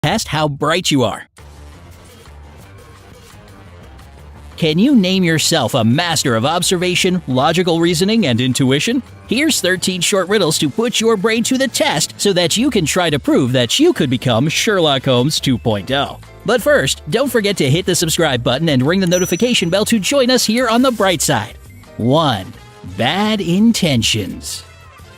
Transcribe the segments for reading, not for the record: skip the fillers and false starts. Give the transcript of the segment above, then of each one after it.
test how bright you are. Can you name yourself a master of observation, logical reasoning, and intuition? Here's 13 short riddles to put your brain to the test so that you can try to prove that you could become Sherlock Holmes 2.0. But first, don't forget to hit the subscribe button and ring the notification bell to join us here on the bright side. 1. Bad intentions.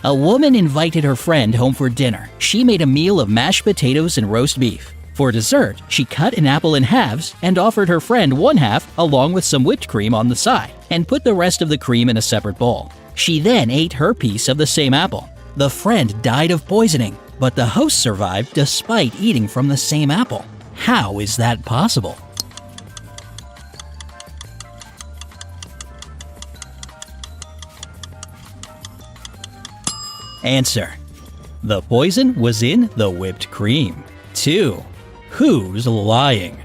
A woman invited her friend home for dinner. She made a meal of mashed potatoes and roast beef. For dessert, she cut an apple in halves and offered her friend one half along with some whipped cream on the side and put the rest of the cream in a separate bowl. She then ate her piece of the same apple. The friend died of poisoning, but the host survived despite eating from the same apple. How is that possible? Answer: the poison was in the whipped cream. 2. Who's lying?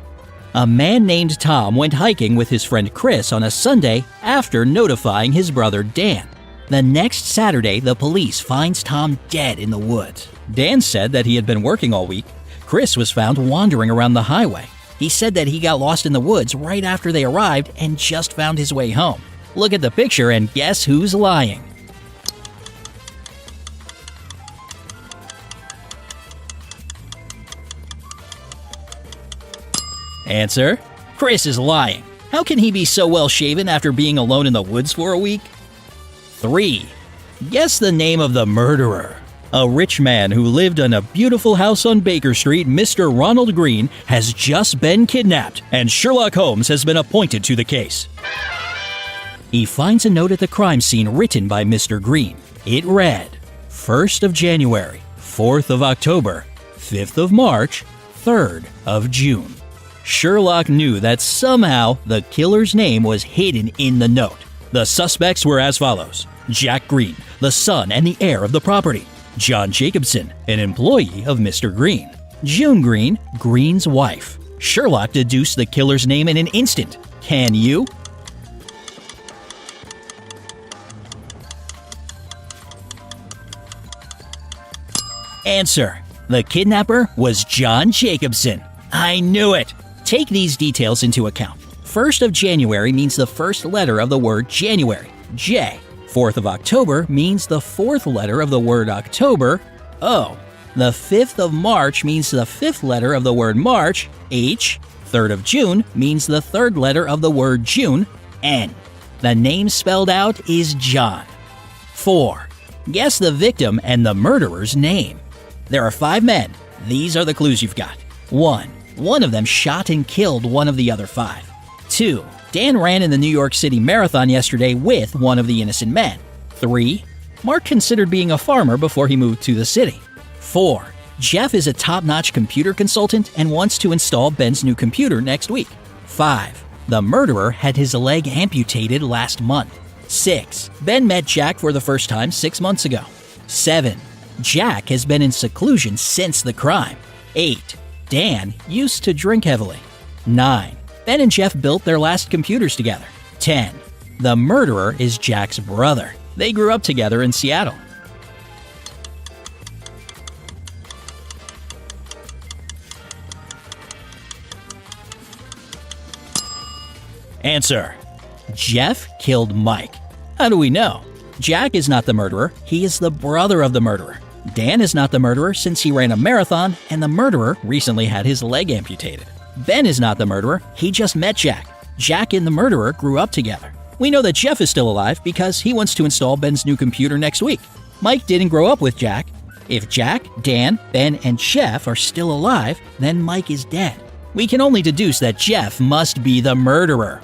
A man named Tom went hiking with his friend Chris on a Sunday after notifying his brother Dan. The next Saturday, the police finds Tom dead in the woods. Dan said that he had been working all week. Chris was found wandering around the highway. He said that he got lost in the woods right after they arrived and just found his way home. Look at the picture and guess who's lying. Answer: Chris is lying. How can he be so well shaven after being alone in the woods for a week? 3. Guess the name of the murderer. A rich man who lived in a beautiful house on Baker Street, Mr. Ronald Green, has just been kidnapped, and Sherlock Holmes has been appointed to the case. He finds a note at the crime scene written by Mr. Green. It read, 1st of January, 4th of October, 5th of March, 3rd of June. Sherlock knew that somehow the killer's name was hidden in the note. The suspects were as follows: Jack Green, the son and the heir of the property; John Jacobson, an employee of Mr. Green; June Green, Green's wife. Sherlock deduced the killer's name in an instant. Can you? Answer: the kidnapper was John Jacobson. I knew it! Take these details into account. 1st of January means the first letter of the word January, J. 4th of October means the fourth letter of the word October, O. The 5th of March means the fifth letter of the word March, H. 3rd of June means the third letter of the word June, N. The name spelled out is John. 4. Guess the victim and the murderer's name. There are 5 men. These are the clues you've got. 1. One of them shot and killed one of the other 5. 2. Dan ran in the New York City Marathon yesterday with one of the innocent men. 3. Mark considered being a farmer before he moved to the city. 4. Jeff is a top-notch computer consultant and wants to install Ben's new computer next week. 5. The murderer had his leg amputated last month. 6. Ben met Jack for the first time 6 months ago. 7. Jack has been in seclusion since the crime. 8. Dan used to drink heavily. 9. Ben and Jeff built their last computers together. 10. The murderer is Jack's brother. They grew up together in Seattle. Answer: Jeff killed Mike. How do we know? Jack is not the murderer. He is the brother of the murderer. Dan is not the murderer since he ran a marathon and the murderer recently had his leg amputated. Ben is not the murderer. He just met Jack. Jack and the murderer grew up together. We know that Jeff is still alive because he wants to install Ben's new computer next week. Mike didn't grow up with Jack. If Jack, Dan, Ben, and Jeff are still alive, then Mike is dead. We can only deduce that Jeff must be the murderer.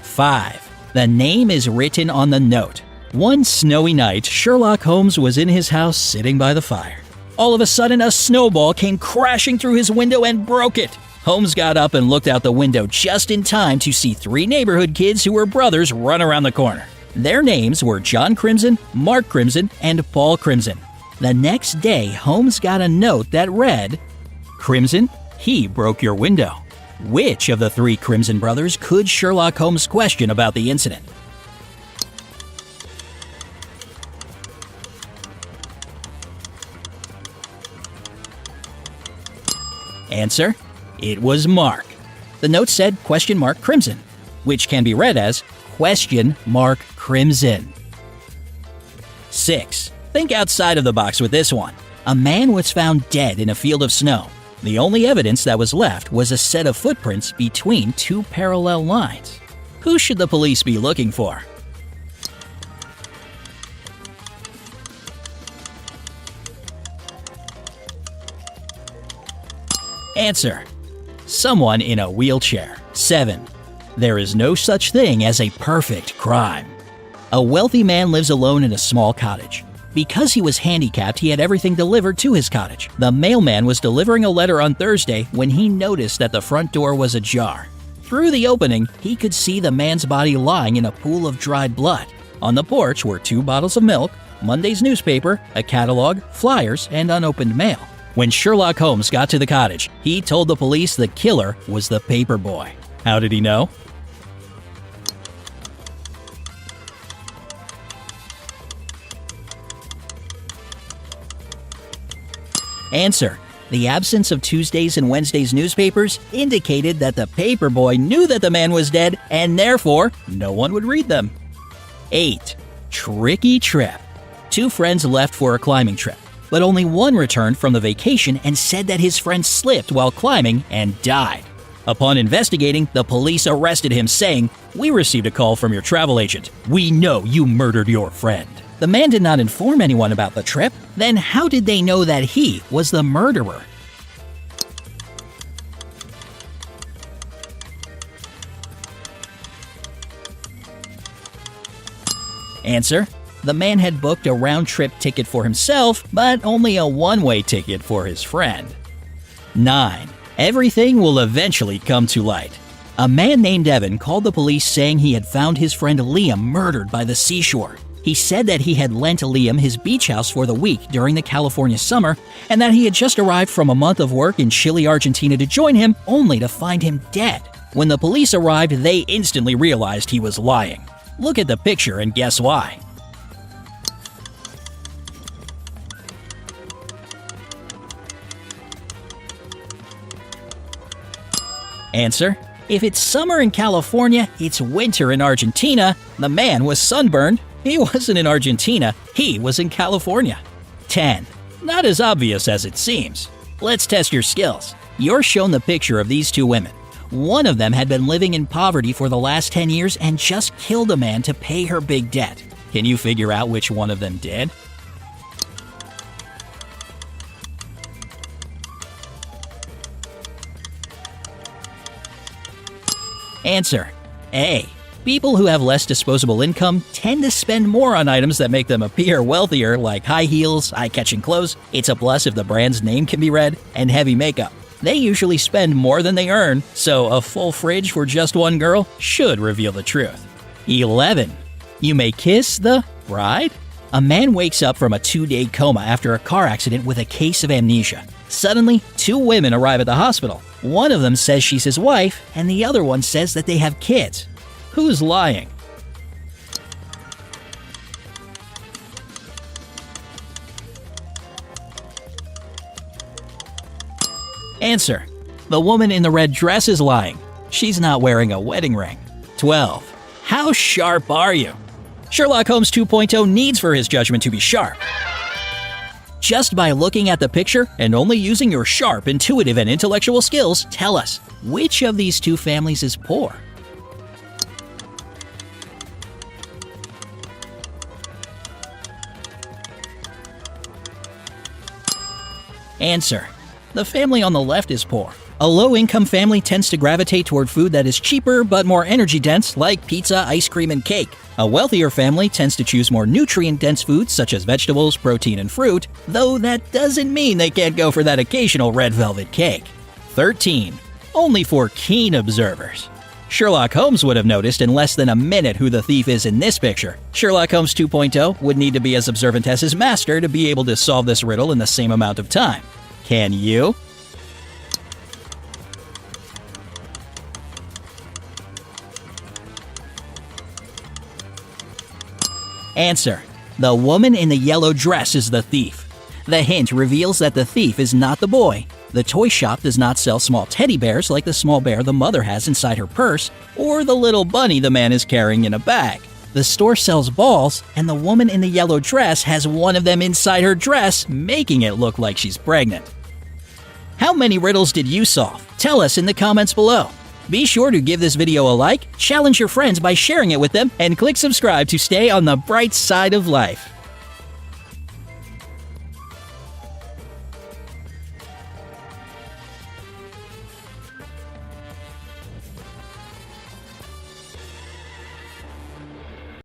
5. The name is written on the note. One snowy night, Sherlock Holmes was in his house sitting by the fire. All of a sudden, a snowball came crashing through his window and broke it. Holmes got up and looked out the window just in time to see 3 neighborhood kids who were brothers run around the corner. Their names were John Crimson, Mark Crimson, and Paul Crimson. The next day, Holmes got a note that read, "Crimson, he broke your window." Which of the 3 Crimson brothers could Sherlock Holmes question about the incident? Answer: it was Mark. The note said "?crimson," which can be read as "?crimson." 6. Think outside of the box with this one. A man was found dead in a field of snow. The only evidence that was left was a set of footprints between two parallel lines. Who should the police be looking for? Answer: someone in a wheelchair. 7. There is no such thing as a perfect crime. A wealthy man lives alone in a small cottage. Because he was handicapped, he had everything delivered to his cottage. The mailman was delivering a letter on Thursday when he noticed that the front door was ajar. Through the opening, he could see the man's body lying in a pool of dried blood. On the porch were 2 bottles of milk, Monday's newspaper, a catalog, flyers, and unopened mail. When Sherlock Holmes got to the cottage, he told the police the killer was the paper boy. How did he know? Answer: the absence of Tuesday's and Wednesday's newspapers indicated that the paper boy knew that the man was dead and therefore no one would read them. 8. Tricky trip. 2 friends left for a climbing trip, but only one returned from the vacation and said that his friend slipped while climbing and died. Upon investigating, the police arrested him saying, "We received a call from your travel agent. We know you murdered your friend." The man did not inform anyone about the trip. Then how did they know that he was the murderer? Answer: the man had booked a round-trip ticket for himself, but only a one-way ticket for his friend. 9. Everything will eventually come to light. A man named Evan called the police saying he had found his friend Liam murdered by the seashore. He said that he had lent Liam his beach house for the week during the California summer and that he had just arrived from a month of work in Chile, Argentina to join him, only to find him dead. When the police arrived, they instantly realized he was lying. Look at the picture and guess why. Answer: if it's summer in California, it's winter in Argentina. The man was sunburned. He wasn't in Argentina, he was in California. 10. Not as obvious as it seems. Let's test your skills. You're shown the picture of these 2 women. One of them had been living in poverty for the last 10 years and just killed a man to pay her big debt. Can you figure out which one of them did? Answer: A. People who have less disposable income tend to spend more on items that make them appear wealthier, like high heels, eye-catching clothes. It's a plus if the brand's name can be read, and heavy makeup. They usually spend more than they earn, so a full fridge for just one girl should reveal the truth. 11. You may kiss the bride? A man wakes up from a 2-day coma after a car accident with a case of amnesia. Suddenly, 2 women arrive at the hospital. One of them says she's his wife, and the other one says that they have kids. Who's lying? Answer: the woman in the red dress is lying. She's not wearing a wedding ring. 12. How sharp are you? Sherlock Holmes 2.0 needs for his judgment to be sharp. Just by looking at the picture and only using your sharp, intuitive, and intellectual skills, tell us, which of these 2 families is poor? Answer: the family on the left is poor. A low-income family tends to gravitate toward food that is cheaper but more energy-dense, like pizza, ice cream, and cake. A wealthier family tends to choose more nutrient-dense foods such as vegetables, protein, and fruit, though that doesn't mean they can't go for that occasional red velvet cake. 13. Only for keen observers. Sherlock Holmes would have noticed in less than a minute who the thief is in this picture. Sherlock Holmes 2.0 would need to be as observant as his master to be able to solve this riddle in the same amount of time. Can you? Answer: the woman in the yellow dress is the thief. The hint reveals that the thief is not the boy. The toy shop does not sell small teddy bears like the small bear the mother has inside her purse, or the little bunny the man is carrying in a bag. The store sells balls, and the woman in the yellow dress has one of them inside her dress, making it look like she's pregnant. How many riddles did you solve? Tell us in the comments below. Be sure to give this video a like, challenge your friends by sharing it with them, and click subscribe to stay on the bright side of life.